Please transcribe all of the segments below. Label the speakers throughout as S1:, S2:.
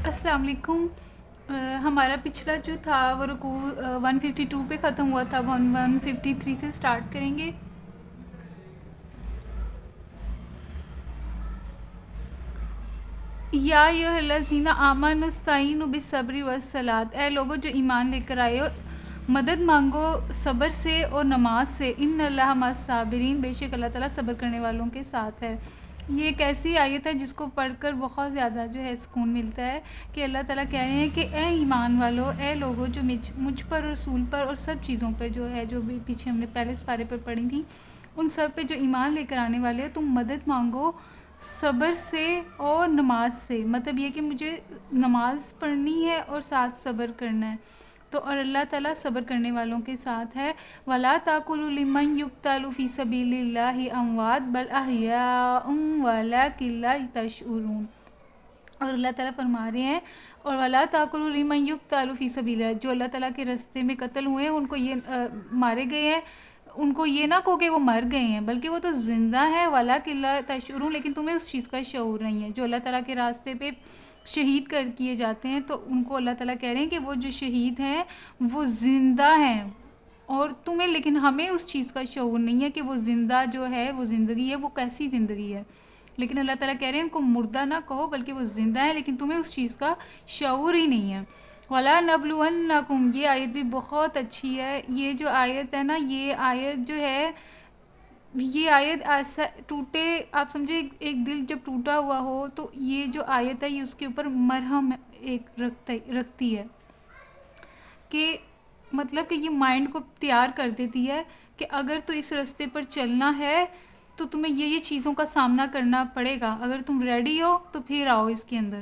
S1: السلام علیکم۔ ہمارا پچھلا جو تھا وہ رکوع 152 پہ ختم ہوا تھا، ہم 153 سے سٹارٹ کریں گے۔ یا ایھا الذین آمنوا استعینوا بالصبر والصلاۃ، اے لوگو جو ایمان لے کر آئے ہو، مدد مانگو صبر سے اور نماز سے۔ ان اللہ مع الصابرین، بے شک اللہ تعالیٰ صبر کرنے والوں کے ساتھ ہے۔ یہ ایک ایسی آیت ہے جس کو پڑھ کر بہت زیادہ جو ہے سکون ملتا ہے کہ اللہ تعالیٰ کہہ رہے ہیں کہ اے ایمان والو، اے لوگو جو مجھ پر اور رسول پر اور سب چیزوں پہ جو ہے، جو بھی پیچھے ہم نے پہلے اس پارے پر پڑھی تھی، ان سب پہ جو ایمان لے کر آنے والے ہیں، تم مدد مانگو صبر سے اور نماز سے۔ مطلب یہ کہ مجھے نماز پڑھنی ہے اور ساتھ صبر کرنا ہے، تو اور اللہ تعالیٰ صبر کرنے والوں کے ساتھ ہے۔ وَلَا تَقُولُوا لِمَن يُقْتَلُ فِي سَبِيلِ اللَّهِ أَمْوَاتٌ بَلْ أَحْيَاءٌ وَلَٰكِن لَّا تَشْعُرُونَ۔ اور اللہ تعالیٰ فرما رہے ہیں، اور وَلَا تَقُولُوا لِمَن يُقْتَلُ فِي سَبِيلِ اللَّهِ، جو اللہ تعالیٰ کے راستے میں قتل ہوئے ہیں، ان کو یہ مارے گئے ہیں، ان کو یہ نہ کہو کہ وہ مر گئے ہیں، بلکہ وہ تو زندہ ہیں۔ وَلَٰكِن لَّا تَشْعُرُونَ، لیکن تمہیں اس چیز کا شعور نہیں ہے۔ جو اللہ تعالیٰ کے راستے پہ شہید کیے جاتے ہیں، تو ان کو اللہ تعالیٰ کہہ رہے ہیں کہ وہ جو شہید ہیں وہ زندہ ہیں، اور تمہیں لیکن ہمیں اس چیز کا شعور نہیں ہے کہ وہ زندہ جو ہے وہ زندگی ہے، وہ کیسی زندگی ہے۔ لیکن اللہ تعالیٰ کہہ رہے ہیں ان کو مردہ نہ کہو بلکہ وہ زندہ ہیں، لیکن تمہیں اس چیز کا شعور ہی نہیں ہے۔ وَلَا نَبْلُوَنَّكُمْ، یہ آیت بھی بہت اچھی ہے۔ یہ جو آیت ہے نا، یہ آیت جو ہے، یہ آیت ایسا ٹوٹے، آپ سمجھے ایک دل جب ٹوٹا ہوا ہو تو یہ جو آیت ہے یہ اس کے اوپر مرہم ایک رکھتی ہے، کہ مطلب کہ یہ مائنڈ کو تیار کر دیتی ہے کہ اگر تو اس راستے پر چلنا ہے تو تمہیں یہ چیزوں کا سامنا کرنا پڑے گا، اگر تم ریڈی ہو تو پھر آؤ اس کے اندر۔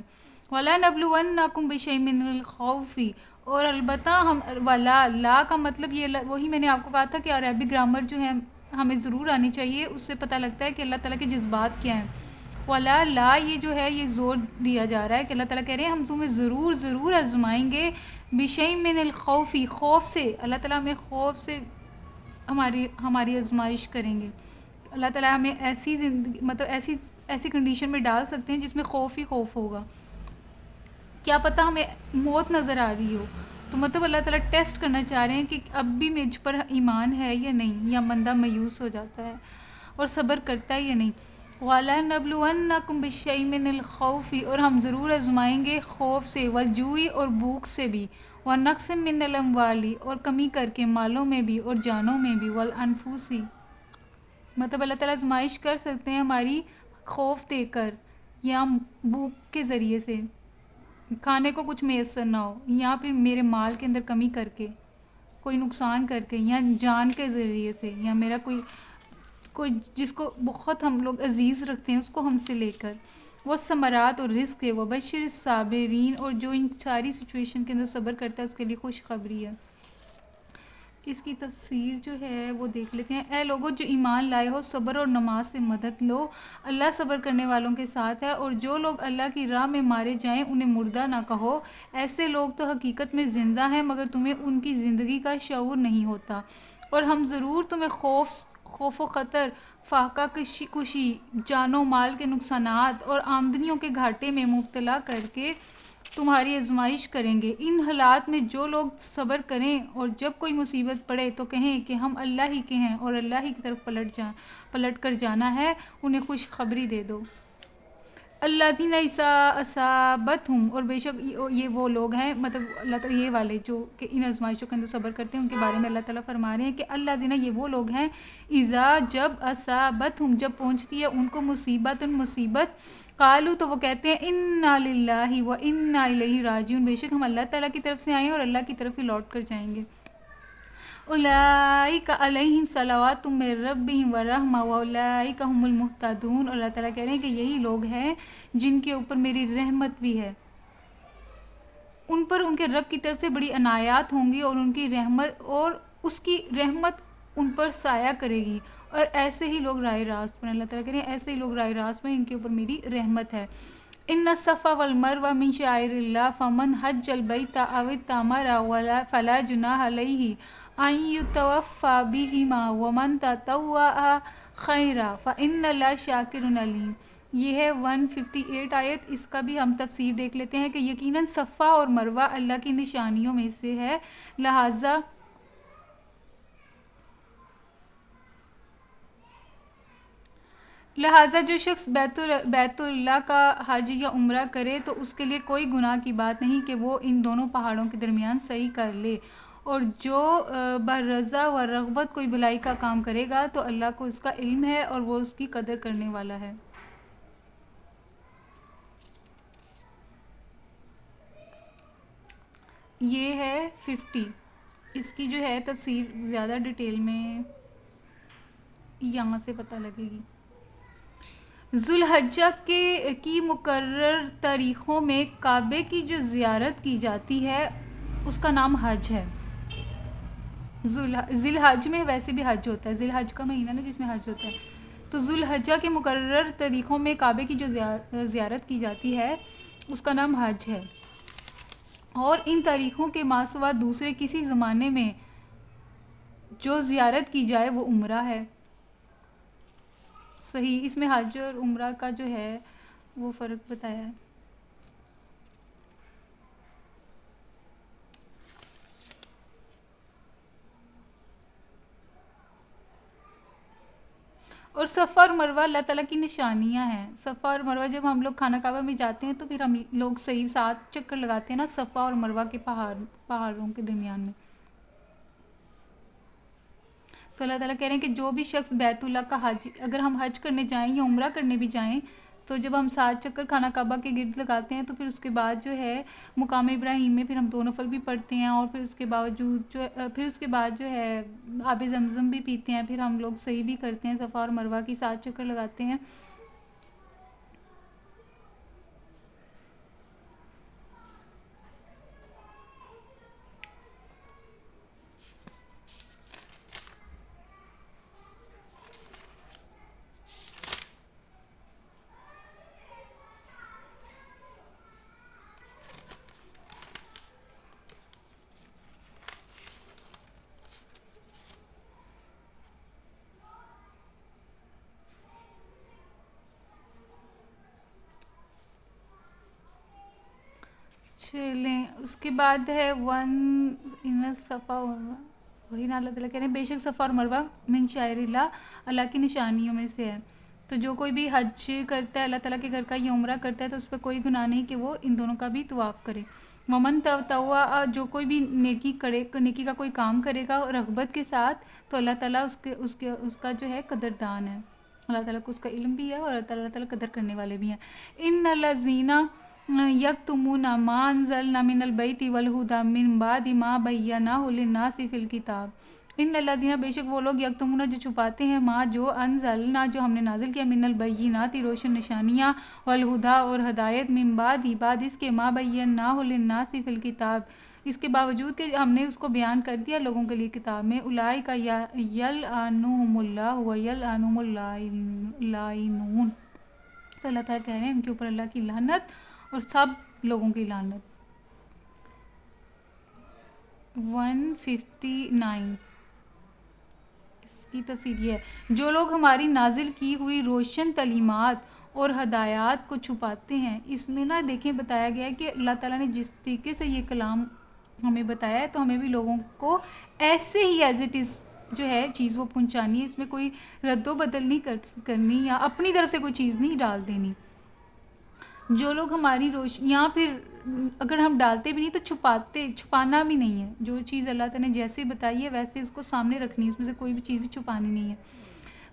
S1: وَلَا نَبْلُوَنَّكُمْ بِشَيْءٍ مِّنَ الْخَوْفِ، اور البتہ ہم لا کا مطلب یہ وہی میں نے آپ کو کہا تھا کہ عربی گرامر جو ہے ہمیں ضرور آنی چاہیے، اس سے پتہ لگتا ہے کہ اللہ تعالیٰ کے جذبات کیا ہیں۔ وَلَا لا، یہ جو ہے یہ زور دیا جا رہا ہے کہ اللہ تعالیٰ کہہ رہے ہیں ہم تمہیں ضرور آزمائیں گے، بِشَيْءٍ مِّنَ الْخَوْفِ، خوف سے۔ اللہ تعالیٰ ہمیں خوف سے ہماری آزمائش کریں گے۔ اللہ تعالیٰ ہمیں ایسی زندگی، مطلب ایسی کنڈیشن میں ڈال سکتے ہیں جس میں خوف ہی خوف ہوگا۔ کیا پتہ ہمیں موت نظر آ رہی ہو، تو مطلب اللہ تعالیٰ ٹیسٹ کرنا چاہ رہے ہیں کہ اب بھی مجھ پر ایمان ہے یا نہیں، یا بندہ مایوس ہو جاتا ہے اور صبر کرتا ہے یا نہیں۔ وَلَا نَبْلُوَنَّكُمْ بِشَيْءٍ مِّنَ الْخَوْفِ، اور ہم ضرور آزمائیں گے خوف سے، وَالْجُوعِ، اور بھوک سے بھی، وَنَقْصٍ مِّنَ الْأَمْوَالِ، اور کمی کر کے مالوں میں بھی اور جانوں میں بھی، وَالْأَنفُسِ، مطلب اللہ تعالیٰ آزمائش کر سکتے ہیں ہماری خوف دے کر، یا بھوک کے ذریعے سے، کھانے کو کچھ میسر نہ ہو، یا پھر میرے مال کے اندر کمی کر کے، کوئی نقصان کر کے، یا جان کے ذریعے سے، یا میرا کوئی جس کو بہت ہم لوگ عزیز رکھتے ہیں اس کو ہم سے لے کر۔ وہ ثمرات اور رزق ہے، وبشر الصابرین، اور جو ان ساری سچویشن کے اندر صبر کرتا ہے اس کے لیے خوشخبری ہے۔ اس کی تفسیر جو ہے وہ دیکھ لیتے ہیں۔ اے لوگو جو ایمان لائے ہو، صبر اور نماز سے مدد لو، اللہ صبر کرنے والوں کے ساتھ ہے۔ اور جو لوگ اللہ کی راہ میں مارے جائیں انہیں مردہ نہ کہو، ایسے لوگ تو حقیقت میں زندہ ہیں مگر تمہیں ان کی زندگی کا شعور نہیں ہوتا۔ اور ہم ضرور تمہیں خوف و خطر، فاقہ کشی، جان و مال کے نقصانات اور آمدنیوں کے گھاٹے میں مبتلا کر کے تمہاری آزمائش کریں گے۔ ان حالات میں جو لوگ صبر کریں اور جب کوئی مصیبت پڑے تو کہیں کہ ہم اللہ ہی کے ہیں اور اللہ ہی کی طرف پلٹ کر جانا ہے، انہیں خوشخبری دے دو۔ الذین اذا اصابتہم، اور بے شک یہ وہ لوگ ہیں، مطلب اللہ تعالیٰ یہ والے جو کہ ان آزمائشوں کے اندر صبر کرتے ہیں ان کے بارے میں اللہ تعالیٰ فرما رہے ہیں کہ الذین، یہ وہ لوگ ہیں، اذا، جب، اصابتہم، جب پہنچتی ہے ان کو مصیبت، قالوا، تو وہ کہتے ہیں انا للہ و انا الیہ راجعون، بے شک ہم اللہ تعالیٰ کی طرف سے آئے ہیں اور اللہ کی طرف ہی لوٹ کر جائیں گے۔ اولئک علیہم صلوات من ربہم ورحمہ واولئک هم المہتدون، اور اللہ تعالیٰ کہہ رہے ہیں کہ یہی لوگ ہیں جن کے اوپر میری رحمت بھی ہے، ان پر ان کے رب کی طرف سے بڑی عنایات ہوں گی، اور ان کی رحمت، اور اس کی رحمت ان پر سایہ کرے گی، اور ایسے ہی لوگ راہ راست پر، اللہ تعالیٰ کہہ رہے ہیں ایسے ہی لوگ راہ راست میں، ان کے اوپر میری رحمت ہے۔ ان الصفا والمروہ من شعائر اللہ فمن حج البیت او اعتمر فلا جناح علیہ ان یطوف بہما ومن تطوع خیرا فان اللہ شاکر علیم۔ یہ ہے 158 آیت. اس کا بھی ہم تفسیر دیکھ لیتے ہیں کہ یقیناً صفا اور مروہ اللہ کی نشانیوں میں سے ہے، لہٰذا جو شخص بیت اللہ کا حج یا عمرہ کرے تو اس کے لیے کوئی گناہ کی بات نہیں کہ وہ ان دونوں پہاڑوں کے درمیان سعی کر لے، اور جو برضا و رغبت کوئی بھلائی کا کام کرے گا تو اللہ کو اس کا علم ہے اور وہ اس کی قدر کرنے والا ہے. یہ ہے 50. اس کی جو ہے تفسیر زیادہ ڈیٹیل میں یہاں سے پتہ لگے گی. ذوالحجہ کی مقرر تاریخوں میں کعبے کی جو زیارت کی جاتی ہے اس کا نام حج ہے. ذی الحج میں ویسے بھی حج ہوتا ہے، ذی الحج کا مہینہ نا جس میں حج ہوتا ہے. تو ذوالحجہ کے مقرر تاریخوں میں کعبے کی جو زیارت کی جاتی ہے اس کا نام حج ہے، اور ان تاریخوں کے ماہ سوا دوسرے کسی زمانے میں جو زیارت کی جائے وہ عمرہ ہے. صحیح، اس میں حج اور عمرہ کا جو ہے وہ فرق بتایا ہے. اور صفا اور مروہ اللہ تعالیٰ کی نشانیاں ہیں. صفا اور مروہ جب ہم لوگ خانہ کعبہ میں جاتے ہیں تو پھر ہم لوگ صحیح 7 چکر لگاتے ہیں نا صفا اور مروہ کے پہاڑوں کے درمیان میں. تو اللہ تعالیٰ کہہ رہے ہیں کہ جو بھی شخص بیت اللہ کا حج، اگر ہم حج کرنے جائیں یا عمرہ کرنے بھی جائیں تو جب ہم 7 چکر خانہ کعبہ کے گرد لگاتے ہیں تو پھر اس کے بعد جو ہے مقام ابراہیم میں پھر ہم 2 نفل بھی پڑھتے ہیں، اور پھر اس کے بعد جو ہے آب زمزم بھی پیتے ہیں، پھر ہم لوگ صحیح بھی کرتے ہیں، صفا اور مروہ کی 7 چکر لگاتے ہیں. چلیں اس کے بعد ہے صفا وہی نا اللہ تعالیٰ کہہ رہے ہیں بے شک صفا اور مروہ من شعائر اللہ کی نشانیوں میں سے ہے. تو جو کوئی بھی حج کرتا ہے اللہ تعالیٰ کے گھر کا یا عمرہ کرتا ہے تو اس پہ کوئی گناہ نہیں کہ وہ ان دونوں کا بھی طواف کرے. ومن تطوع، جو کوئی بھی نیکی کا کوئی کام کرے گا رغبت کے ساتھ تو اللہ تعالیٰ اس کا جو ہے قدردان ہے. اللہ تعالیٰ کو اس کا علم بھی ہے اور اللہ تعالیٰ قدر کرنے والے بھی ہیں. ان الذین یکتمون ما انزلنا من البیت والہدی من بعد ما بیناہ للناس فی الکتاب. ان الذین، بے شک وہ لوگ یکتمون جو چھپاتے ہیں، ما جو انزلنا جو ہم نے نازل کیا، من البینات روشن نشانیاں، والہدی اور ہدایت، من بعد اس کے ما بیناہ للناس فی الکتاب، اس کے باوجود کہ ہم نے اس کو بیان کر دیا لوگوں کے لیے کتاب میں. اولئک یلعنہم اللہ ویلعنہم اللائنون. تو اللہ تعالیٰ کہہ رہے ہیں ان کے اوپر اللہ کی لعنت اور سب لوگوں کی لعنت. 159 اس کی تفسیر یہ ہے، جو لوگ ہماری نازل کی ہوئی روشن تعلیمات اور ہدایات کو چھپاتے ہیں. اس میں نا دیکھیں بتایا گیا ہے کہ اللہ تعالیٰ نے جس طریقے سے یہ کلام ہمیں بتایا ہے تو ہمیں بھی لوگوں کو ایسے ہی ایز اٹ از جو ہے چیز وہ پہنچانی ہے. اس میں کوئی رد و بدل نہیں کرنی یا اپنی طرف سے کوئی چیز نہیں ڈال دینی. جو لوگ ہماری یہاں پھر اگر ہم ڈالتے بھی نہیں تو چھپانا بھی نہیں ہے. جو چیز اللہ تعالیٰ نے جیسے بتائی ہے ویسے اس کو سامنے رکھنی ہے، اس میں سے کوئی بھی چیز بھی چھپانی نہیں ہے.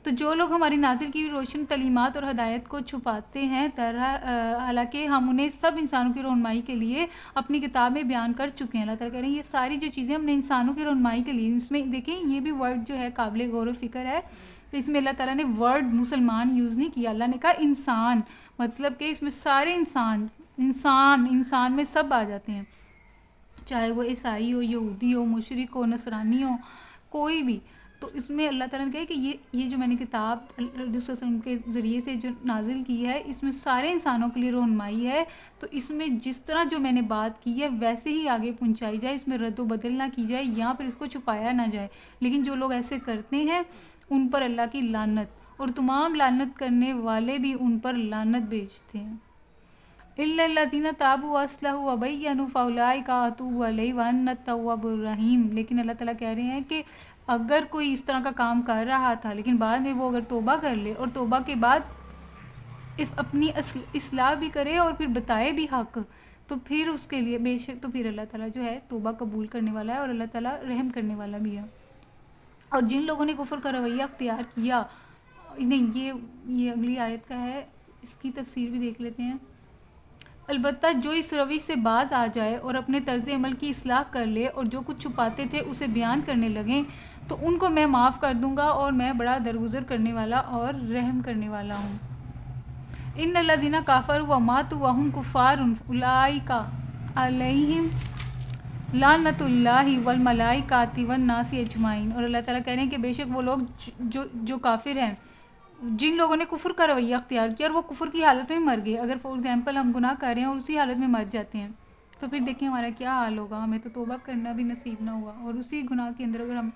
S1: تو جو لوگ ہماری نازل کی روشن تعلیمات اور ہدایت کو چھپاتے ہیں حالانکہ ہم انہیں سب انسانوں کی رہنمائی کے لیے اپنی کتاب میں بیان کر چکے ہیں. اللہ تعالیٰ کہہ رہے ہیں یہ ساری جو چیزیں ہم نے انسانوں کی رہنمائی کے لیے، اس میں دیکھیں یہ بھی ورڈ جو ہے قابل غور و فکر ہے. تو اس میں اللہ تعالیٰ نے ورڈ مسلمان یوز نہیں کیا، اللہ نے کہا انسان، مطلب کہ اس میں سارے انسان میں سب آ جاتے ہیں، چاہے وہ عیسائی ہو، یہودی ہو، مشرک ہو، نصرانی ہو، کوئی بھی. تو اس میں اللہ تعالیٰ نے کہا کہ یہ جو میں نے کتاب رسول صلی اللہ علیہ وسلم کے ذریعے سے جو نازل کی ہے اس میں سارے انسانوں کے لیے رہنمائی ہے. تو اس میں جس طرح جو میں نے بات کی ہے ویسے ہی آگے پہنچائی جائے، اس میں رد و بدل نہ کی جائے یا پھر اس کو چھپایا نہ جائے. لیکن جو لوگ ایسے کرتے ہیں ان پر اللہ کی لعنت اور تمام لعنت کرنے والے بھی ان پر لعنت بھیجتے ہیں۔ الا الذین تابوا واصلحوا وبینوا فاولئک اتوب علیہم وانا التواب الرحیم۔ لیکن اللہ تعالیٰ کہہ رہے ہیں کہ اگر کوئی اس طرح کا کام کر رہا تھا لیکن بعد میں وہ اگر توبہ کر لے اور توبہ کے بعد اپنی اصلاح بھی کرے اور پھر بتائے بھی حق، تو پھر اس کے لیے بے شک تو پھر اللہ تعالیٰ جو ہے توبہ قبول کرنے والا ہے اور اللہ تعالیٰ رحم کرنے والا بھی ہے۔ اور جن لوگوں نے کفر کا رویہ اختیار کیا، نہیں یہ اگلی آیت کا ہے، اس کی تفسیر بھی دیکھ لیتے ہیں۔ البتہ جو اس روش سے باز آ جائے اور اپنے طرز عمل کی اصلاح کر لے اور جو کچھ چھپاتے تھے اسے بیان کرنے لگیں تو ان کو میں معاف کر دوں گا، اور میں بڑا درگزر کرنے والا اور رحم کرنے والا ہوں۔ ان الذین کفروا وماتوا وهم کفار اولئک علیہم لعنت اللہ والملائکۃ والناس اجمعین۔ اور اللہ تعالیٰ کہہ رہے ہیں کہ بے شک وہ لوگ جو کافر ہیں، جن لوگوں نے کفر کا رویہ اختیار کیا اور وہ کفر کی حالت میں مر گئے، اگر فار ایگزامپل ہم گناہ کر رہے ہیں اور اسی حالت میں مر جاتے ہیں تو پھر دیکھیں ہمارا کیا حال ہوگا، ہمیں تو توبہ کرنا بھی نصیب نہ ہوا، اور اسی گناہ کے اندر اگر ہم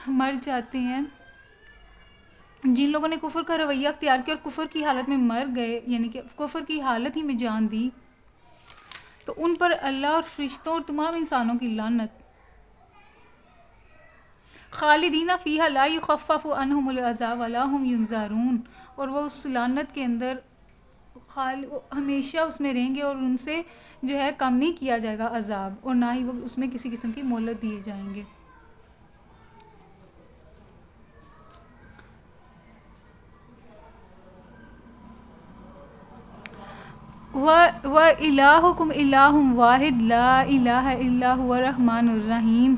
S1: مر جاتے ہیں۔ جن لوگوں نے کفر کا رویہ اختیار کیا اور کفر کی حالت میں مر گئے، یعنی کہ کفر کی حالت ہی میں جان دی، تو ان پر اللہ اور فرشتوں اور تمام انسانوں کی لعنت۔ خالدین فیہا لا یخفف عنہم العذاب ولا هم ینظرون۔ اور وہ اس لعنت کے اندر ہمیشہ اس میں رہیں گے اور ان سے جو ہے کم نہیں کیا جائے گا عذاب، اور نہ ہی وہ اس میں کسی قسم کی مہلت دیے جائیں گے۔ وَإِلَٰهُكُمْ إِلَٰهٌ وَاحِدٌ لَا إِلَٰهَ إِلَّا هُوَ الرَّحْمَٰنُ الرَّحِيمُ۔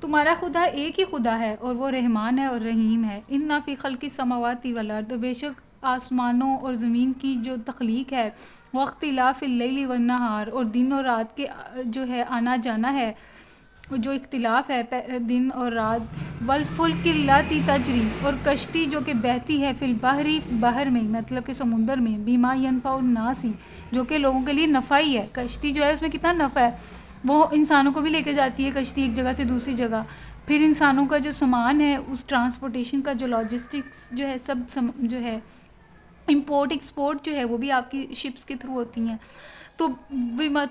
S1: تمہارا خدا ایک ہی خدا ہے اور وہ رحمان ہے اور رحیم ہے۔ اِنَّ فِي خَلْقِ السَّمَاوَاتِ وَالْأَرْضِ، بے شک آسمانوں اور زمین کی جو تخلیق ہے، وَاخْتِلَافِ اللَّيْلِ وَالنَّهَارِ، اور دن اور رات کے جو ہے آنا جانا ہے، جو اختلاف ہے دن اور رات، والفلک اللاتی تجری، اور کشتی جو کہ بہتی ہے، فی البحر بحر میں، مطلب کہ سمندر میں، بما ینفع الناس، جو کہ لوگوں کے لیے نفع ہی ہے۔ کشتی جو ہے اس میں کتنا نفع ہے، وہ انسانوں کو بھی لے کے جاتی ہے کشتی ایک جگہ سے دوسری جگہ، پھر انسانوں کا جو سامان ہے اس ٹرانسپورٹیشن کا جو لاجسٹکس جو ہے سب جو ہے امپورٹ ایکسپورٹ جو ہے وہ بھی آپ کی شپس کے تھرو ہوتی ہیں، تو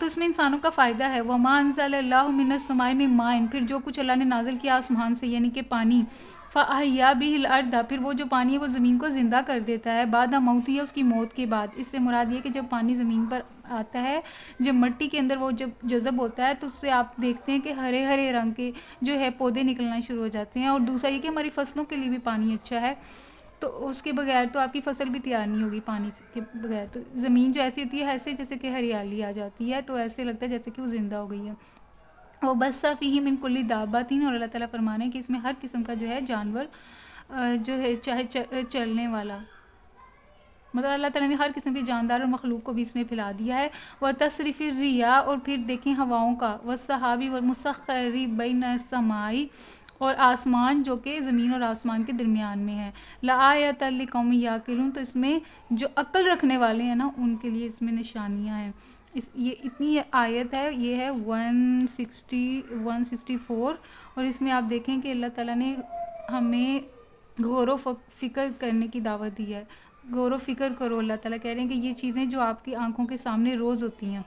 S1: اس میں انسانوں کا فائدہ ہے۔ وَمَا أَنزَلَ اللَّهُ مِنَ السَّمَاءِ مِن مَاءٍ، پھر جو کچھ اللہ نے نازل کیا آسمان سے یعنی کہ پانی، فَأَحْيَا بِهِ الْأَرْضَ، پھر وہ جو پانی ہے وہ زمین کو زندہ کر دیتا ہے، بعد موتها، اس کی موت کے بعد۔ اس سے مراد یہ کہ جب پانی زمین پر آتا ہے، جب مٹی کے اندر وہ جب جذب ہوتا ہے تو اس سے آپ دیکھتے ہیں کہ ہرے ہرے رنگ کے جو ہے پودے نکلنا شروع ہو جاتے ہیں، اور دوسرا یہ کہ ہماری فصلوں کے لیے بھی پانی اچھا ہے، تو اس کے بغیر تو آپ کی فصل بھی تیار نہیں ہوگی پانی کے بغیر، تو زمین جو ایسی ہوتی ہے ایسے جیسے کہ ہریالی آ جاتی ہے، تو ایسے لگتا ہے جیسے کہ وہ زندہ ہو گئی ہے۔ وہ بس فیہ من کل دابۃ، اور اللہ تعالیٰ فرمانے کہ اس میں ہر قسم کا جو ہے جانور جو ہے چاہے چلنے والا، مطلب اللہ تعالیٰ نے ہر قسم کے جاندار اور مخلوق کو بھی اس میں پھیلا دیا ہے۔ وَتَصْرِيفِ الرِّيَاحِ، اور پھر دیکھیں ہواؤں کا، وَالسَّحَابِ وَالْمُسَخَّرِ بَيْنَ السَّمَاءِ، اور آسمان جو کہ زمین اور آسمان کے درمیان میں ہے، لَآیَةً لِقَوْمٍ یَعْقِلُونَ، تو اس میں جو عقل رکھنے والے ہیں نا ان کے لیے اس میں نشانیاں ہیں۔ یہ اتنی آیت ہے، یہ ہے 164، اور اس میں آپ دیکھیں کہ اللہ تعالیٰ نے ہمیں غور و فکر کرنے کی دعوت دی ہے۔ غور و فکر کرو، اللہ تعالیٰ کہہ رہے ہیں کہ یہ چیزیں جو آپ کی آنکھوں کے سامنے روز ہوتی ہیں،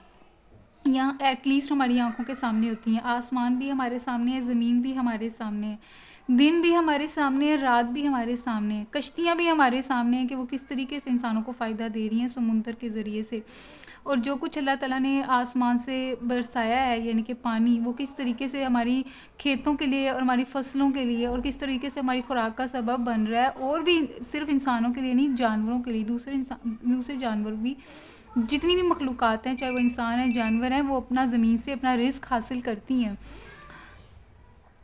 S1: یا ایٹ لیسٹ ہماری آنکھوں کے سامنے ہوتی ہیں، آسمان بھی ہمارے سامنے ہے، زمین بھی ہمارے سامنے ہے، دن بھی ہمارے سامنے ہے، رات بھی ہمارے سامنے ہے، کشتیاں بھی ہمارے سامنے ہیں کہ وہ کس طریقے سے انسانوں کو فائدہ دے رہی ہیں سمندر کے ذریعے سے، اور جو کچھ اللہ تعالیٰ نے آسمان سے برسایا ہے یعنی کہ پانی، وہ کس طریقے سے ہماری کھیتوں کے لیے اور ہماری فصلوں کے لیے اور کس طریقے سے ہماری خوراک کا سبب بن رہا ہے، اور بھی صرف انسانوں کے لیے نہیں، جانوروں کے لیے، دوسرے جانور بھی، جتنی بھی مخلوقات ہیں، چاہے وہ انسان ہیں جانور ہیں، وہ اپنا زمین سے اپنا رزق حاصل کرتی ہیں،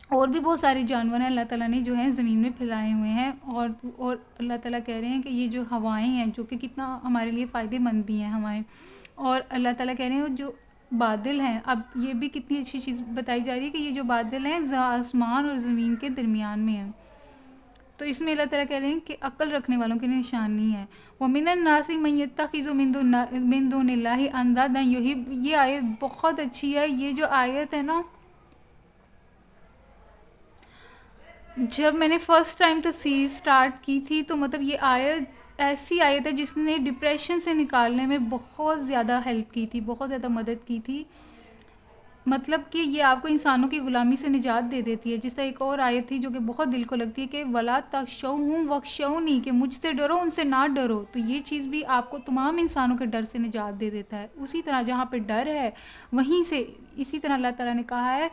S1: اور بھی بہت سارے جانور ہیں اللہ تعالیٰ نے جو ہیں زمین میں پھیلائے ہوئے ہیں، اور اللہ تعالیٰ کہہ رہے ہیں کہ یہ جو ہوائیں ہیں جو کہ کتنا ہمارے لیے فائدے مند بھی ہیں ہوائیں، اور اللہ تعالیٰ کہہ رہے ہیں جو بادل ہیں، اب یہ بھی کتنی اچھی چیز بتائی جا رہی ہے کہ یہ جو بادل ہیں آسمان اور زمین کے درمیان میں ہیں، تو اس میں اللہ تعالیٰ کہہ رہے ہیں کہ عقل رکھنے والوں کے لیے نشانی ہے۔ وَمِنَ النَّاسِ مَن يَتَّخِذُ مِن دُونِ اللَّهِ أَندَادًا يُحِبُّونَهُمْ، یہ آیت بہت اچھی ہے، یہ جو آیت ہے نا جب میں نے فرسٹ ٹائم تفسیر سٹارٹ کی تھی تو مطلب یہ آیت ایسی آیت ہے جس نے ڈپریشن سے نکالنے میں بہت زیادہ ہیلپ کی تھی، بہت زیادہ مدد کی تھی. مطلب کہ یہ آپ کو انسانوں کی غلامی سے نجات دے دیتی ہے. جس طرح ایک اور آیت تھی جو کہ بہت دل کو لگتی ہے کہ ولا تخشوہم واخشونی، کہ مجھ سے ڈرو ان سے نہ ڈرو. تو یہ چیز بھی آپ کو تمام انسانوں کے ڈر سے نجات دے دیتا ہے. اسی طرح جہاں پہ ڈر ہے وہیں سے اسی طرح اللہ تعالیٰ نے کہا ہے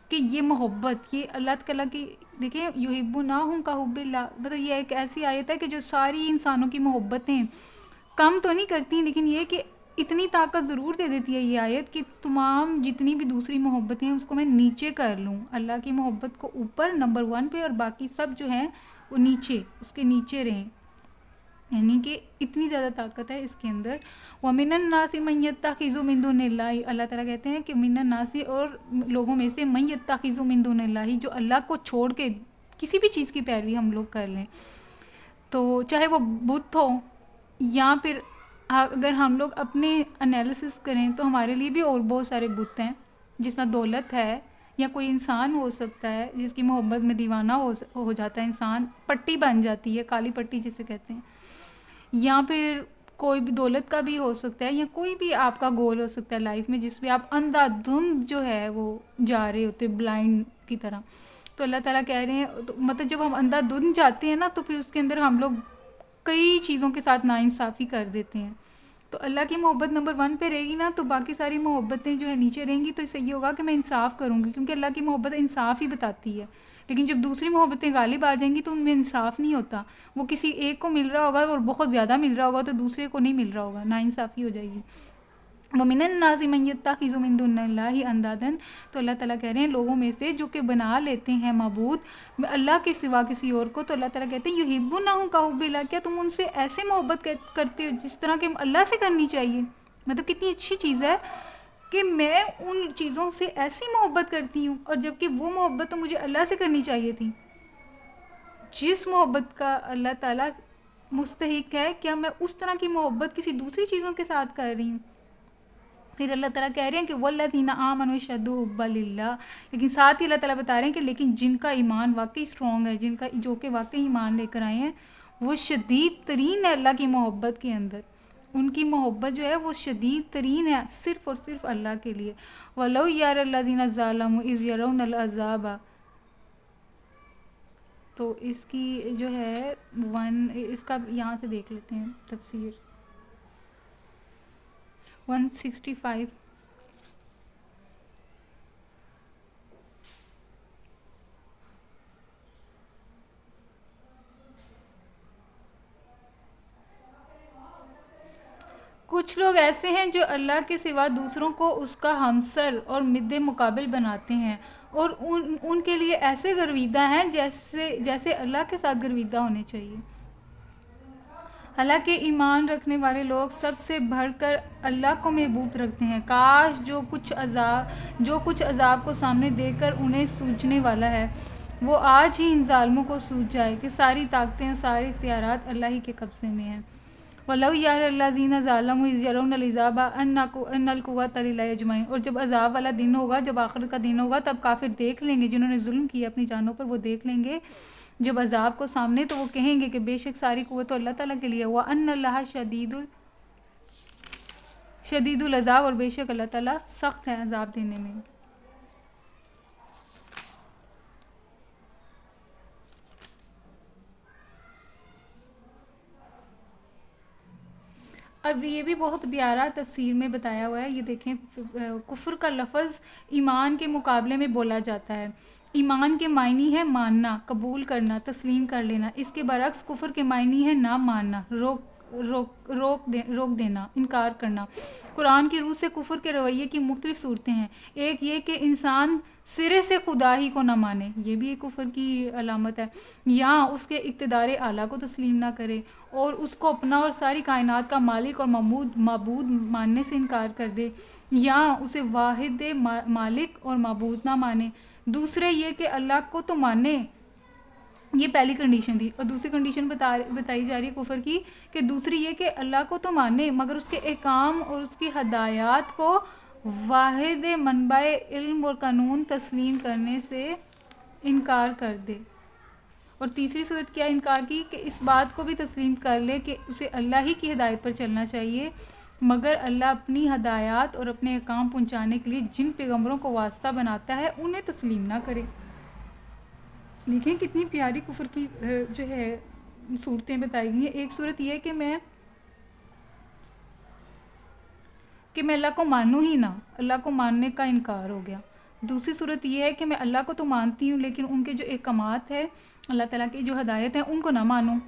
S1: کہ یہ محبت، یہ اللہ تعالیٰ کی دیکھیں یحبونہم کحب اللہ، مطلب یہ ایک ایسی آیت ہے کہ جو ساری انسانوں کی محبتیں کم تو نہیں کرتی، لیکن یہ کہ اتنی طاقت ضرور دے دیتی ہے یہ آیت کہ تمام جتنی بھی دوسری محبتیں ہیں اس کو میں نیچے کر لوں. اللہ کی محبت کو اوپر نمبر 1 پہ اور باقی سب جو ہیں وہ نیچے، اس کے نیچے رہیں. یعنی کہ اتنی زیادہ طاقت ہے اس کے اندر. وَمِنَ النَّاسِ مَن يَتَّخِذُ مِن دُونِ اللَّهِ، اللہ تعالیٰ کہتے ہیں کہ من الناس، اور لوگوں میں سے من يَتَّخِذُ مِن دُونِ اللَّهِ، جو اللہ کو چھوڑ کے کسی بھی چیز کی پیروی ہم لوگ کر لیں، تو چاہے وہ بت ہو یا پھر اگر ہم لوگ اپنے انالیسس کریں تو ہمارے لیے بھی اور بہت سارے بت ہیں، جس طرح دولت ہے، یا کوئی انسان ہو سکتا ہے جس کی محبت میں دیوانہ ہو جاتا ہے انسان، پٹی بن جاتی ہے، کالی پٹی جسے کہتے ہیں. یا پھر کوئی بھی دولت کا بھی ہو سکتا ہے، یا کوئی بھی آپ کا گول ہو سکتا ہے لائف میں جس پہ آپ اندھا دھند جو ہے وہ جا رہے ہوتے بلائنڈ کی طرح. تو اللہ تعالیٰ کہہ رہے ہیں مطلب جب ہم اندھا دھند جاتے ہیں نا تو پھر اس کے اندر ہم لوگ کئی چیزوں کے ساتھ ناانصافی کر دیتے ہیں. تو اللہ کی محبت نمبر 1 پہ رہے گی نا تو باقی ساری محبتیں جو ہے نیچے رہیں گی. تو اس سے یہ ہوگا کہ میں انصاف کروں گی، کیونکہ اللہ کی محبت انصاف ہی بتاتی ہے. لیکن جب دوسری محبتیں غالب آ جائیں گی تو ان میں انصاف نہیں ہوتا. وہ کسی ایک کو مل رہا ہوگا اور بہت زیادہ مل رہا ہوگا تو دوسرے کو نہیں مل رہا ہوگا، ناانصافی ہو جائے گی. وَمِنَ النَّاسِ مَن يَتَّخِذُ مِن دُونِ اللَّهِ أَندَادًا، تو اللہ تعالیٰ کہہ رہے ہیں لوگوں میں سے جو کہ بنا لیتے ہیں معبود اللہ کے سوا کسی اور کو. تو اللہ تعالیٰ کہتے ہیں یحبونہم کحب اللہ، کیا تم ان سے ایسے محبت کرتے ہو جس طرح کہ اللہ سے کرنی چاہیے. مطلب کتنی اچھی چیز ہے کہ میں ان چیزوں سے ایسی محبت کرتی ہوں، اور جبکہ وہ محبت تو مجھے اللہ سے کرنی چاہیے تھی. جس محبت کا اللہ تعالیٰ مستحق ہے، کیا میں اس طرح کی محبت کسی دوسری چیزوں کے ساتھ کر رہی ہوں. پھر اللہ تعالیٰ کہہ رہے ہیں کہ وَالَّذِينَ آمَنُوا أَشَدُّ حُبًّا لِلَّهِ، لیکن ساتھ ہی اللہ تعالیٰ بتا رہے ہیں کہ لیکن جن کا ایمان واقعی اسٹرانگ ہے، جو کہ واقعی ایمان لے کر آئے ہیں، وہ شدید ترین ہے اللہ کی محبت کے اندر. ان کی محبت جو ہے وہ شدید ترین ہے صرف اور صرف اللہ کے لیے. وَلَوْ يَرَى الَّذِينَ ظَلَمُوا إِذْ يَرَوْنَ الْعَذَابَ، تو اس کی جو ہے اس کا یہاں سے دیکھ لیتے ہیں تفسیر 165. کچھ لوگ ایسے ہیں جو اللہ کے سوا دوسروں کو اس کا ہمسر اور مد مقابل بناتے ہیں، اور ان کے لیے ایسے گرویدہ ہیں جیسے اللہ کے ساتھ گرویدہ ہونے چاہیے. حالانکہ ایمان رکھنے والے لوگ سب سے بڑھ کر اللہ کو محبوب رکھتے ہیں. کاش جو کچھ عذاب کو سامنے دے کر انہیں سوجنے والا ہے وہ آج ہی ان ظالموں کو سوج جائے کہ ساری طاقتیں اور سارے اختیارات اللہ ہی کے قبضے میں ہیں. وَلَوْ يَرَى الَّذِينَ ظَلَمُوا إِذْ يَرَوْنَ الْعَذَابَ أَنَّ الْقُوَّةَ لِلَّهِ أَجْمَعِينَ، اور جب عذاب والا دن ہوگا، جب آخرت کا دن ہوگا، تب کافر دیکھ لیں گے، جنہوں نے ظلم کیا اپنی جانوں پر، وہ دیکھ لیں گے جب عذاب کو سامنے، تو وہ کہیں گے کہ بے شک ساری قوت تو اللہ تعالیٰ کے لیے. وَأَنَّ اللَّهَ شدید العذاب، اور بے شک اللہ تعالیٰ سخت ہے عذاب دینے میں. اب یہ بھی بہت پیارا تفسیر میں بتایا ہوا ہے. یہ دیکھیں کفر کا لفظ ایمان کے مقابلے میں بولا جاتا ہے. ایمان کے معنی ہے ماننا، قبول کرنا، تسلیم کر لینا. اس کے برعکس کفر کے معنی ہے نہ ماننا، روک دینا، انکار کرنا. قرآن کی روح سے کفر کے رویے کی مختلف صورتیں ہیں. ایک یہ کہ انسان سرے سے خدا ہی کو نہ مانے، یہ بھی ایک کفر کی علامت ہے، یا اس کے اقتدار اعلیٰ کو تسلیم نہ کرے اور اس کو اپنا اور ساری کائنات کا مالک اور معبود ماننے سے انکار کر دے، یا اسے واحد مالک اور معبود نہ مانے. دوسرے یہ کہ اللہ کو تو مانے، یہ پہلی کنڈیشن تھی. اور دوسری کنڈیشن بتائی جا رہی ہے کفر کی، کہ دوسری یہ کہ اللہ کو تو مانے مگر اس کے احکام اور اس کی ہدایات کو واحد منبع علم اور قانون تسلیم کرنے سے انکار کر دے. اور تیسری صورت کیا انکار کی کہ اس بات کو بھی تسلیم کر لے کہ اسے اللہ ہی کی ہدایت پر چلنا چاہیے، مگر اللہ اپنی ہدایات اور اپنے احکام پہنچانے کے لیے جن پیغمبروں کو واسطہ بناتا ہے انہیں تسلیم نہ کرے۔ دیکھیں کتنی پیاری کفر کی جو ہے صورتیں بتائی گئی ہیں۔ ایک صورت یہ ہے کہ میں اللہ کو مانوں ہی نہ، اللہ کو ماننے کا انکار ہو گیا۔ دوسری صورت یہ ہے کہ میں اللہ کو تو مانتی ہوں لیکن ان کے جو احکامات ہیں، اللہ تعالیٰ کی جو ہدایت ہیں ان کو نہ مانوں۔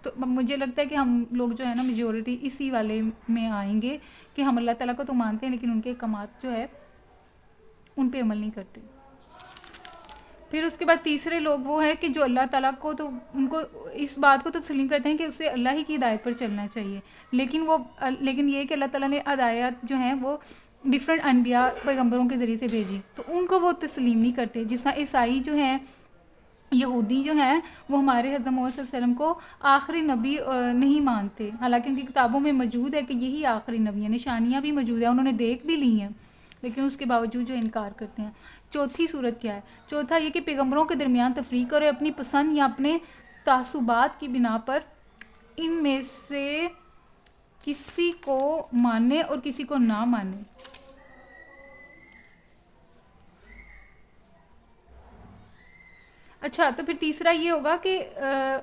S1: تو مجھے لگتا ہے کہ ہم لوگ جو ہے نا میجورٹی اسی والے میں آئیں گے کہ ہم اللہ تعالیٰ کو تو مانتے ہیں لیکن ان کے احکامات جو ہے ان پہ عمل نہیں کرتے۔ پھر اس کے بعد تیسرے لوگ وہ ہیں کہ جو اللہ تعالیٰ کو تو ان کو اس بات کو تسلیم کرتے ہیں کہ اسے اللہ ہی کی ہدایت پر چلنا چاہیے، لیکن یہ کہ اللہ تعالیٰ نے ہدایات جو ہیں وہ ڈفرینٹ انبیاء پیغمبروں کے ذریعے سے بھیجی تو ان کو وہ تسلیم نہیں کرتے۔ جس طرح عیسائی جو ہیں، یہودی جو ہیں، وہ ہمارے حضرت محمد صلی اللہ علیہ وسلم کو آخری نبی نہیں مانتے، حالانکہ ان کی کتابوں میں موجود ہے کہ یہی آخری نبی ہیں، نشانیاں بھی موجود ہیں، انہوں نے دیکھ بھی لی ہیں، لیکن اس کے باوجود جو انکار کرتے ہیں۔ چوتھی صورت کیا ہے؟ چوتھا یہ کہ پیغمبروں کے درمیان تفریق کرے، اپنی پسند یا اپنے تعصبات کی بنا پر ان میں سے کسی کو مانے اور کسی کو نہ مانے۔ اچھا، تو پھر تیسرا یہ ہوگا کہ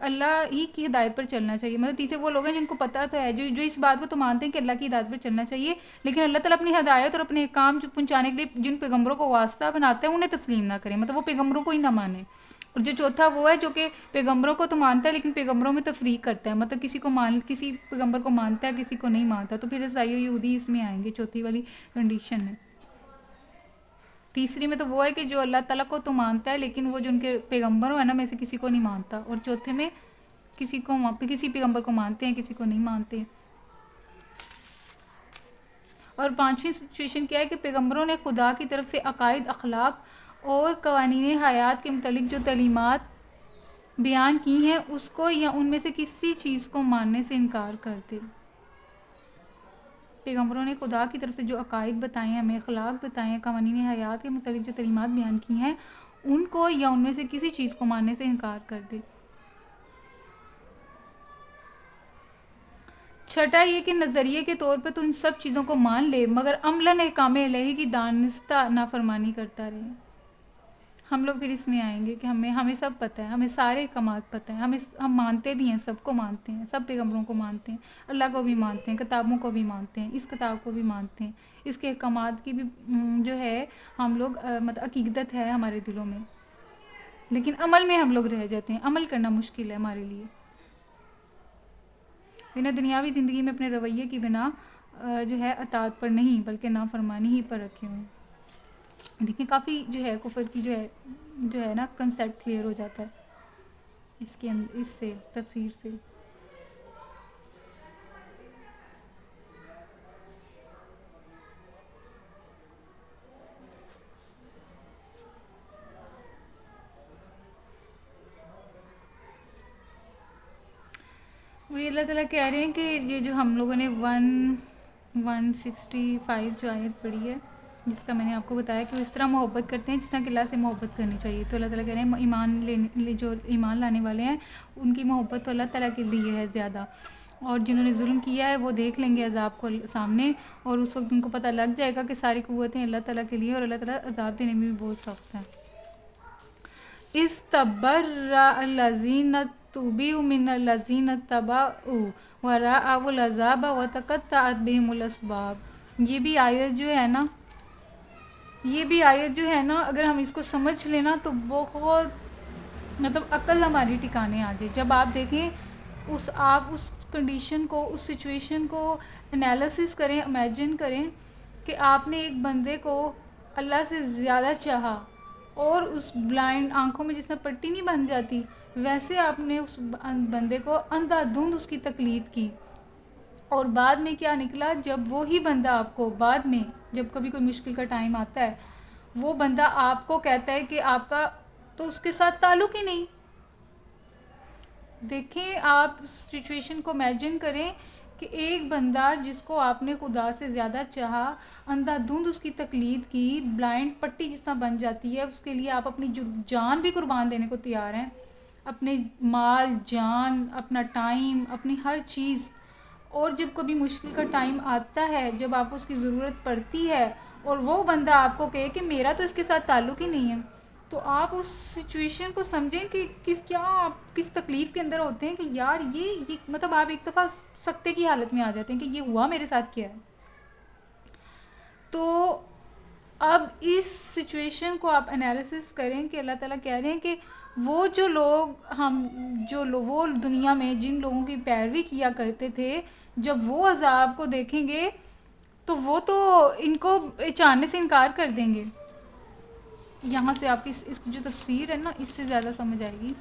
S1: اللہ ہی کی ہدایت پر چلنا چاہیے، مطلب تیسرے وہ لوگ ہیں جن کو پتہ تو ہے، جو اس بات کو تو مانتے ہیں کہ اللہ کی ہدایت پر چلنا چاہیے، لیکن اللہ تعالیٰ اپنی ہدایت اور اپنے احکام جو پہنچانے کے لیے جن پیغمبروں کو واسطہ بناتے ہیں انہیں تسلیم نہ کریں، مطلب وہ پیغمبروں کو ہی نہ مانیں۔ اور جو چوتھا وہ ہے جو کہ پیغمبروں کو تو مانتا ہے لیکن پیغمبروں میں تفریق کرتا ہے، مطلب کسی پیغمبر کو مانتا ہے کسی کو نہیں مانتا، تو پھر عیسائی و یہودی اس میں آئیں گے چوتھی والی کنڈیشن میں۔ تیسری میں تو وہ ہے کہ جو اللہ تعالیٰ کو تو مانتا ہے لیکن وہ جو ان کے پیغمبر ہیں نا میں سے کسی کو نہیں مانتا، اور چوتھے میں کسی پیغمبر کو مانتے ہیں کسی کو نہیں مانتے۔ اور پانچویں سچویشن کیا ہے کہ پیغمبروں نے خدا کی طرف سے عقائد، اخلاق اور قوانین حیات کے متعلق جو تعلیمات بیان کی ہیں اس کو یا ان میں سے کسی چیز کو ماننے سے انکار کر دے۔ پیغمبروں نے خدا کی طرف سے جو عقائد بتائے ہیں، ہمیں اخلاق بتائے ہیں، قوانین حیات کے متعلق جو تعلیمات بیان کی ہیں ان کو یا ان میں سے کسی چیز کو ماننے سے انکار کر دے۔ چھٹا یہ کہ نظریے کے طور پہ تو ان سب چیزوں کو مان لے مگر عملاً احکام الہی کی دانستہ نافرمانی کرتا رہے۔ ہم لوگ پھر اس میں آئیں گے کہ ہمیں سب پتہ ہے، ہمیں سارے احکامات پتہ ہیں، ہم مانتے بھی ہیں، سب کو مانتے ہیں، سب پیغمبروں کو مانتے ہیں، اللہ کو بھی مانتے ہیں، کتابوں کو بھی مانتے ہیں، اس کتاب کو بھی مانتے ہیں، اس کے احکامات کی بھی جو ہے ہم لوگ مطلب عقیدت ہے ہمارے دلوں میں، لیکن عمل میں ہم لوگ رہ جاتے ہیں، عمل کرنا مشکل ہے ہمارے لیے۔ انہیں دنیاوی زندگی میں اپنے رویے کی بنا جو ہے اطاعت پر نہیں بلکہ نافرمانی ہی پر رکھے ہوئے۔ دیکھیں کافی جو ہے کفر کی جو ہے نا کنسیپٹ کلیئر ہو جاتا ہے اس سے تفسیر سے۔ وہی اللہ تعالیٰ کہہ رہے ہیں کہ یہ جو ہم لوگوں نے 165 جو آیت پڑھی ہے جس کا میں نے آپ کو بتایا کہ وہ اس طرح محبت کرتے ہیں جس طرح کہ اللہ سے محبت کرنی چاہیے، تو اللہ تعالیٰ کہہ رہے ہیں جو ایمان لانے والے ہیں ان کی محبت تو اللہ تعالیٰ کے لیے ہے زیادہ، اور جنہوں نے ظلم کیا ہے وہ دیکھ لیں گے عذاب کو سامنے، اور اس وقت ان کو پتہ لگ جائے گا کہ ساری قوتیں اللہ تعالیٰ کے لیے اور اللہ تعالیٰ عذاب دینے میں بھی بہت سخت ہے۔ استبرأ الذین اتبعوا من الذین اتبعوا ورأوا العذاب وتقطعت بهم الاسباب۔ یہ بھی آیت جو ہے نا اگر ہم اس کو سمجھ لینا تو بہت مطلب عقل ہماری ٹھکانے آ جائے۔ جب آپ دیکھیں آپ اس کنڈیشن کو، اس سچویشن کو انالیسس کریں، امیجن کریں کہ آپ نے ایک بندے کو اللہ سے زیادہ چاہا اور اس بلائنڈ آنکھوں میں جس طرح پٹی نہیں بن جاتی ویسے آپ نے اس بندے کو اندھا دھند اس کی تقلید کی، اور بعد میں کیا نکلا؟ جب وہی بندہ آپ کو بعد میں جب کبھی کوئی مشکل کا ٹائم آتا ہے وہ بندہ آپ کو کہتا ہے کہ آپ کا تو اس کے ساتھ تعلق ہی نہیں۔ دیکھیں آپ سچویشن کو امیجن کریں کہ ایک بندہ جس کو آپ نے خدا سے زیادہ چاہا، اندھا دھند اس کی تقلید کی، بلائنڈ پٹی جس طرح بن جاتی ہے، اس کے لیے آپ اپنی جان بھی قربان دینے کو تیار ہیں، اپنے مال جان، اپنا ٹائم، اپنی ہر چیز. اور جب کبھی مشکل کا ٹائم آتا ہے، جب آپ کو اس کی ضرورت پڑتی ہے اور وہ بندہ آپ کو کہے کہ میرا تو اس کے ساتھ تعلق ہی نہیں ہے، تو آپ اس سچویشن کو سمجھیں کہ کیا آپ کس تکلیف کے اندر ہوتے ہیں کہ یار یہ مطلب آپ ایک دفعہ سکتے کی حالت میں آ جاتے ہیں کہ یہ ہوا میرے ساتھ کیا ہے. تو اب اس سچویشن کو آپ انالیسس کریں کہ اللہ تعالیٰ کہہ رہے ہیں کہ وہ جو لوگ وہ دنیا میں جن لوگوں کی پیروی کیا کرتے تھے، جب وہ عذاب کو دیکھیں گے تو وہ تو ان کو پہچاننے سے انکار کر دیں گے. یہاں سے آپ کی اس کی جو تفسیر ہے نا، اس سے زیادہ سمجھ آئے گی.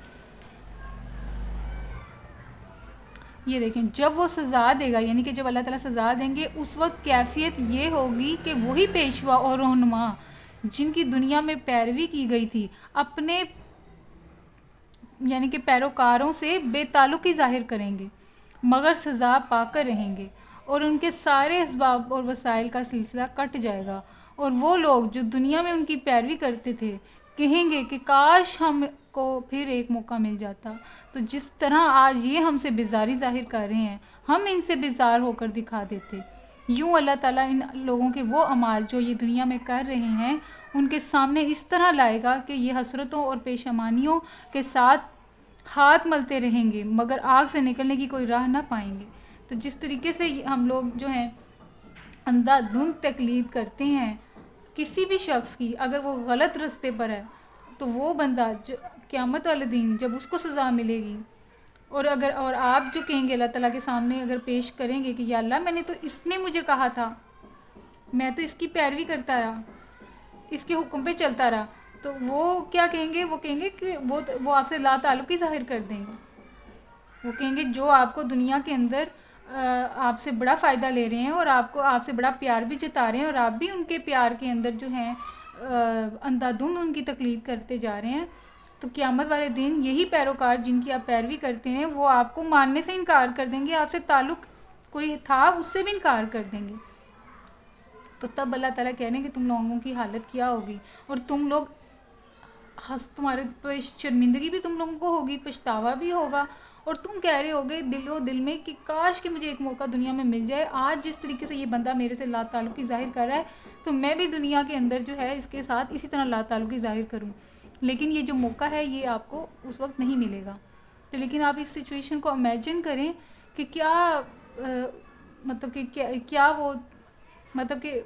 S1: یہ دیکھیں، جب وہ سزا دے گا، یعنی کہ جب اللہ تعالیٰ سزا دیں گے، اس وقت کیفیت یہ ہوگی کہ وہی پیشوا اور رہنما جن کی دنیا میں پیروی کی گئی تھی، اپنے یعنی کہ پیروکاروں سے بے تعلقی ظاہر کریں گے، مگر سزا پا کر رہیں گے، اور ان کے سارے اسباب اور وسائل کا سلسلہ کٹ جائے گا. اور وہ لوگ جو دنیا میں ان کی پیروی کرتے تھے کہیں گے کہ کاش ہم کو پھر ایک موقع مل جاتا. تو جس طرح آج یہ ہم سے بیزاری ظاہر کر رہے ہیں، ہم ان سے بیزار ہو کر دکھا دیتے. یوں اللہ تعالیٰ ان لوگوں کے وہ اعمال جو یہ دنیا میں کر رہے ہیں ان کے سامنے اس طرح لائے گا کہ یہ حسرتوں اور پیشمانیوں کے ساتھ ہاتھ ملتے رہیں گے، مگر آگ سے نکلنے کی کوئی راہ نہ پائیں گے. تو جس طریقے سے ہم لوگ جو ہیں اندھا دھند تقلید کرتے ہیں کسی بھی شخص کی، اگر وہ غلط رستے پر ہے تو وہ بندہ جو قیامت والے دن جب اس کو سزا ملے گی، اور آپ جو کہیں گے اللہ تعالیٰ کے سامنے اگر پیش کریں گے کہ یا اللہ میں نے تو اس نے مجھے کہا تھا، میں تو اس کی پیروی کرتا رہا، اس کے حکم پہ چلتا رہا، تو وہ کیا کہیں گے؟ وہ کہیں گے کہ وہ آپ سے لا تعلقی ظاہر کر دیں گے. وہ کہیں گے جو آپ کو دنیا کے اندر آپ سے بڑا فائدہ لے رہے ہیں اور آپ سے بڑا پیار بھی جتا رہے ہیں، اور آپ بھی ان کے پیار کے اندر جو ہیں اندھا دھند ان کی تقلید کرتے جا رہے ہیں، تو قیامت والے دن یہی پیروکار جن کی آپ پیروی کرتے ہیں وہ آپ کو ماننے سے انکار کر دیں گے، آپ سے تعلق کوئی تھا اس سے بھی انکار کر دیں گے. تو تب اللہ تعالیٰ کہہ رہے ہیں کہ تم لوگوں کی حالت کیا ہوگی، اور تم لوگ تمہارے شرمندگی بھی تم لوگوں کو ہوگی، پچھتاوا بھی ہوگا، اور تم کہہ رہے ہوگے دل و دل میں کہ کاش کہ مجھے ایک موقع دنیا میں مل جائے. آج جس طریقے سے یہ بندہ میرے سے لا تعلقی ظاہر کر رہا ہے تو میں بھی دنیا کے اندر جو ہے اس کے ساتھ اسی طرح لا تعلقی ظاہر کروں. لیکن یہ جو موقع ہے یہ آپ کو اس وقت نہیں ملے گا. تو لیکن آپ اس سچویشن کو امیجن کریں کہ کیا مطلب کہ کیا وہ مطلب کہ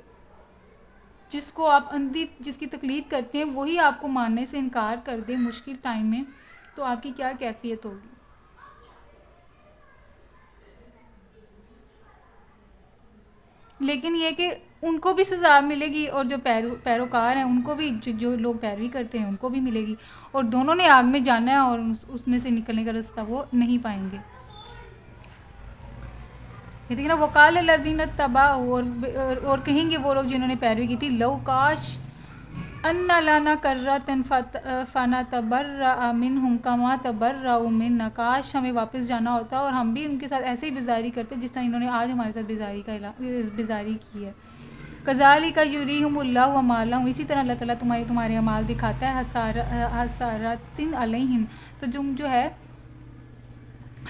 S1: جس کو آپ جس کی تقلید کرتے ہیں وہی آپ کو ماننے سے انکار کر دے مشکل ٹائم میں، تو آپ کی کیا کیفیت ہوگی. لیکن یہ کہ ان کو بھی سزا ملے گی، اور جو پیروکار ہیں ان کو بھی، جو لوگ پیروی کرتے ہیں ان کو بھی ملے گی، اور دونوں نے آگ میں جانا ہے اور اس میں سے نکلنے کا رستہ وہ نہیں پائیں گے. دیکھیں نا، وقال الذین اتبعوا، اور کہیں گے وہ لوگ جنہوں نے پیروی کی تھی، لو کاش ان لنا کرۃ فنتبرأ منہم کما تبرؤوا منا، کاش ہمیں واپس جانا ہوتا اور ہم بھی ان کے ساتھ ایسے ہی بیزاری کرتے جس طرح انہوں نے آج ہمارے ساتھ بیزاری کی ہے. کذالک یریہم اللہ اعمالہم، اسی طرح اللہ تعالیٰ تمہارے اعمال دکھاتا ہے حسرات علیہم، تو جو ہے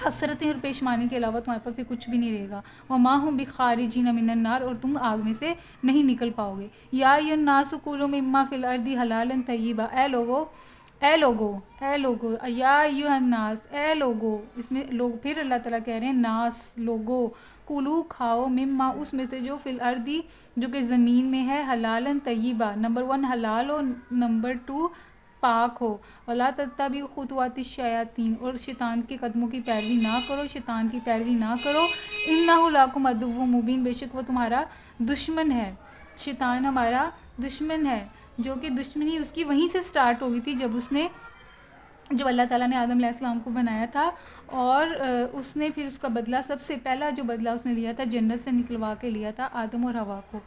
S1: حسرتیں اور پیشمانی کے علاوہ تمہارے پاس پھر کچھ بھی نہیں رہے گا. وما ہم بخارجین من النار، اور تم آگ میں سے نہیں نکل پاؤ گے. یا ایھا الناس کلوا مما فی الارض حلالا طیبا، اے لوگو یا ایھا الناس، اے لوگو، اس میں لوگ پھر اللہ تعالیٰ کہہ رہے ہیں ناس لوگو، کلو کھاؤ مما اس میں سے جو فی الارض جو کہ زمین میں ہے، حلالا طیبا، نمبر 1 حلال ہو، نمبر 2 پاک ہو. ولا تتبعوا خطوات الشیاطین، اور شیطان کے قدموں کی پیروی نہ کرو، شیطان کی پیروی نہ کرو. انہ لکم عدو مبین، بے شک وہ تمہارا دشمن ہے. شیطان ہمارا دشمن ہے، جو کہ دشمنی اس کی وہیں سے سٹارٹ ہو گئی تھی جب اللہ تعالیٰ نے آدم علیہ السلام کو بنایا تھا، اور اس نے پھر اس کا بدلہ، سب سے پہلا جو بدلہ اس نے لیا تھا جنت سے نکلوا کے لیا تھا آدم اور حوا کو.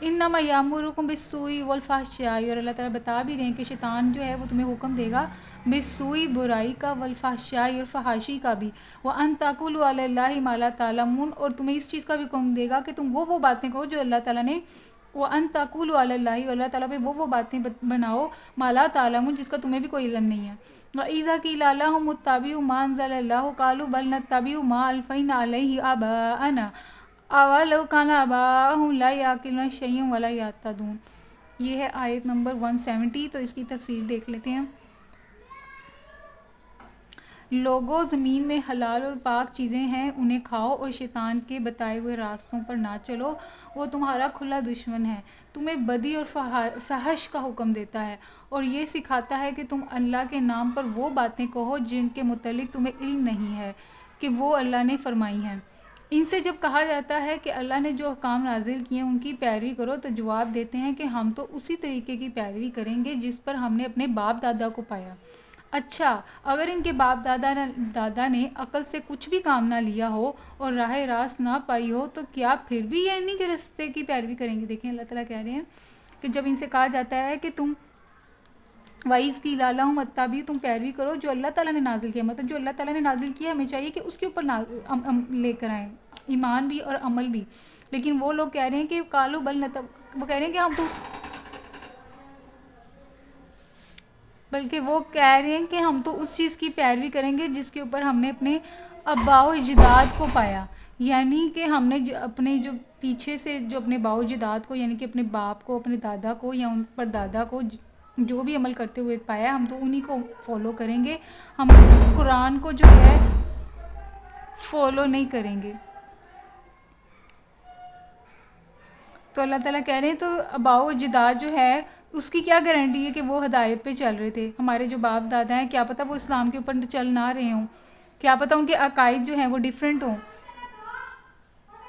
S1: انما یامرکم بالسوء والفحشاء، اور اللہ تعالیٰ بتا بھی رہے ہیں کہ شیطان جو ہے وہ تمہیں حکم دے گا بالسوء برائی کا، والفحشاء اور فحاشی کا بھی، وان تقولوا علی اللہ ما لا تعلمون، اور تمہیں اس چیز کا بھی حکم دے گا کہ تم وہ باتیں کہو جو اللہ تعالیٰ نے وَأَن تَقُولُوا عَلَى اللَّهِ، اللہ تعالیٰ پہ وہ باتیں بناؤ مَا لَا تَعْلَمُونَ جس کا تمہیں بھی کوئی علم نہیں ہے. وَإِذَا قِيلَ لَهُمُ اتَّبِعُوا مَا أَنزَلَ اللَّهُ قَالُوا بَلْ نَتَّبِعُ مَا أَلْفَيْنَا عَلَيْهِ آبَاءَنَا أَوَلَوْ كَانَ آبَاؤُهُمْ لَا يَعْقِلُونَ شَيْئًا وَلَا يَهْتَدُونَ. یہ ہے آیت نمبر 170. تو اس کی تفسیر دیکھ لیتے ہیں. لوگوں زمین میں حلال اور پاک چیزیں ہیں انہیں کھاؤ اور شیطان کے بتائے ہوئے راستوں پر نہ چلو، وہ تمہارا کھلا دشمن ہے، تمہیں بدی اور فحش کا حکم دیتا ہے اور یہ سکھاتا ہے کہ تم اللہ کے نام پر وہ باتیں کہو جن کے متعلق تمہیں علم نہیں ہے کہ وہ اللہ نے فرمائی ہیں. ان سے جب کہا جاتا ہے کہ اللہ نے جو احکام نازل کیے ہیں ان کی پیروی کرو تو جواب دیتے ہیں کہ ہم تو اسی طریقے کی پیروی کریں گے جس پر ہم نے اپنے باپ دادا کو پایا. اچھا اگر ان کے باپ دادا نے عقل سے کچھ بھی کام نہ لیا ہو اور راہ راست نہ پائی ہو تو کیا پھر بھی یہ انہی کے راستے کی پیروی کریں گے؟ دیکھیں اللہ تعالیٰ کہہ رہے ہیں کہ جب ان سے کہا جاتا ہے کہ تم وَإِذْ قِيلَ لَهُمُ اتَّبِعُوا تم پیروی کرو جو اللہ تعالیٰ نے نازل کیا، مطلب جو اللہ تعالیٰ نے نازل کیا ہمیں چاہیے کہ اس کے اوپر لے کر آئیں، ایمان بھی اور عمل بھی. لیکن وہ لوگ کہہ رہے ہیں کہ قالوا بل وہ کہہ رہے ہیں کہ ہم تو بلکہ وہ کہہ رہے ہیں کہ ہم تو اس چیز کی پیروی کریں گے جس کے اوپر ہم نے اپنے آباء و اجداد کو پایا، یعنی کہ ہم نے اپنے جو پیچھے سے جو اپنے باء و اجداد کو یعنی کہ اپنے باپ کو، اپنے دادا کو یا ان پر دادا کو جو بھی عمل کرتے ہوئے پایا ہم تو انہی کو فالو کریں گے، ہم قرآن کو جو ہے فالو نہیں کریں گے. تو اللہ تعالیٰ کہہ رہے ہیں تو آباء و اجداد جو ہے اس کی کیا گارنٹی ہے کہ وہ ہدایت پہ چل رہے تھے؟ ہمارے جو باپ دادا ہیں کیا پتہ وہ اسلام کے اوپر چل نہ رہے ہوں، کیا پتہ ان کے عقائد جو ہیں وہ ڈیفرنٹ ہوں.